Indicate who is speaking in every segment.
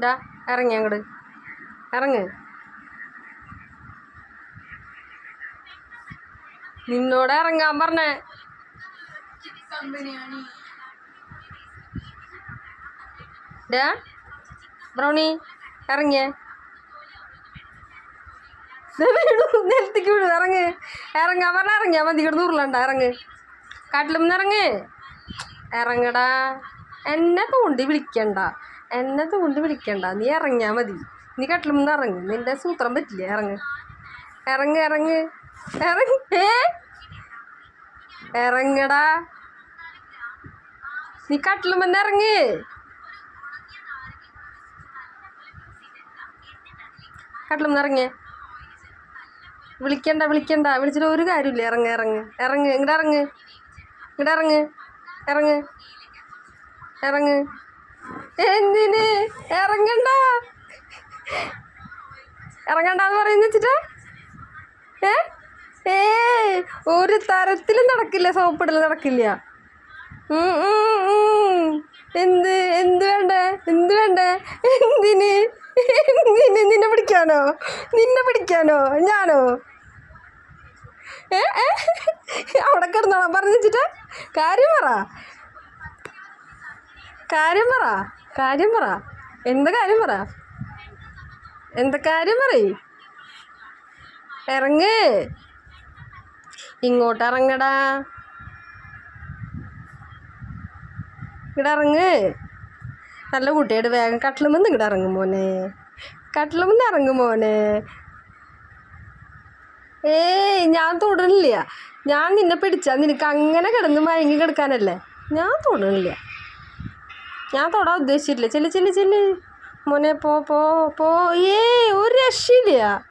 Speaker 1: ഡാ ഇറങ്ങി അങ്ങോട്ട് ഇറങ്ങ്. നിന്നോട് ഇറങ്ങാൻ പറഞ്ഞേ. ഡാ ബ്രൗണി ഇറങ്ങിയേ. നിലത്തേക്ക് വിടൂ. ഇറങ്ങ്. ഇറങ്ങാൻ പറഞ്ഞ ഇറങ്ങിയാ മതി. ഇവിടെ നൂറിലണ്ട. ഇറങ്ങ്. കാട്ടിലും ഇറങ്ങ്. ഇറങ്ങടാ. എന്നെ തോണ്ടി വിളിക്കണ്ട. നീ ഇറങ്ങിയാ മതി. നീ കട്ടിലും ഇറങ്ങ്. നിന്റെ സൂത്രം പറ്റില്ല. ഇറങ്ങ്. ഇറങ്ങടാ. നീ കട്ടിലും ഇറങ്ങ്. കട്ടിലും ഇറങ്ങേ. വിളിക്കണ്ട വിളിച്ചിട്ട് ഒരു കാര്യമില്ല. ഇറങ്ങ്. എന്തിന് ഇറങ്ങണ്ടെന്ന് പറയുന്ന വെച്ചിട്ടാ? ഒരു തരത്തിലും നടക്കില്ല. സോപ്പിടൽ നടക്കില്ല. എന്ത് വേണ്ടേ? എന്തിന് നിന്നെ പിടിക്കാനോ ഞാനോ? അവിടെ കിടന്നോളാം പറഞ്ഞു വെച്ചിട്ടാ? കാര്യം പറ. എന്താ കാര്യം പറയ്. ഇറങ്ങ്. ഇങ്ങോട്ട് ഇറങ്ങടാ. ഇറങ്ങ്. നല്ല കുട്ടിയായിട്ട് വേഗം കട്ടിലുമെന്ന് ഇറങ്ങും മോനെ. ഞാൻ തൊടണില്ല. ഞാൻ നിന്നെ പിടിച്ചാ നിനക്ക് അങ്ങനെ കിടന്ന് മയങ്ങി കിടക്കാനല്ലേ. ഞാൻ തൊടണില്ല. ഞാൻ തൊടാൻ ഉദ്ദേശിച്ചിട്ടില്ല. ചെല്ല് മോനെ. പോ. ഒരു രക്ഷയില്ല.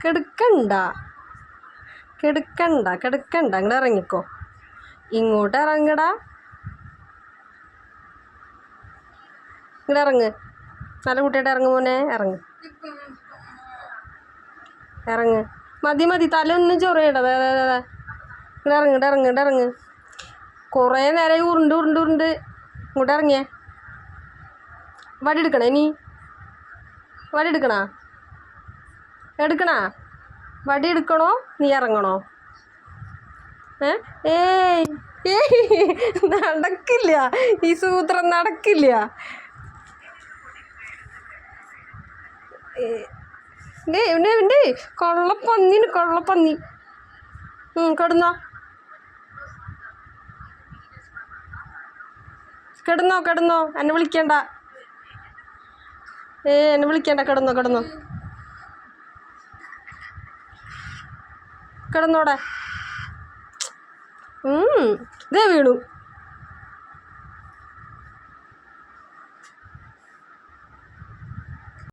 Speaker 1: കിടക്കണ്ട. അങ്ങോട്ട് ഇറങ്ങിക്കോ. ഇങ്ങോട്ട് ഇറങ്ങടാ. ഇങ്ങോട്ട് ഇറങ്ങ്. നല്ല കുട്ടിയായിട്ട് ഇറങ്ങും മോനെ. ഇറങ്ങ്. മതി. തല ഒന്നും ചൊറിയണ്ട. ഇറങ്ങ്. കുറേ നേരം ഉരുണ്ട്. ഇങ്ങോട്ട് ഇറങ്ങിയേ. വടി എടുക്കണേ. നീ വടി എടുക്കണോ? വടി എടുക്കണോ? നീ ഇറങ്ങണോ? നടക്കില്ല. ഈ സൂത്രം നടക്കില്ല. കൊള്ളപ്പന്നി. കിടന്നോ. എന്നെ വിളിക്കണ്ട. കിടന്നോടെ. വീണു.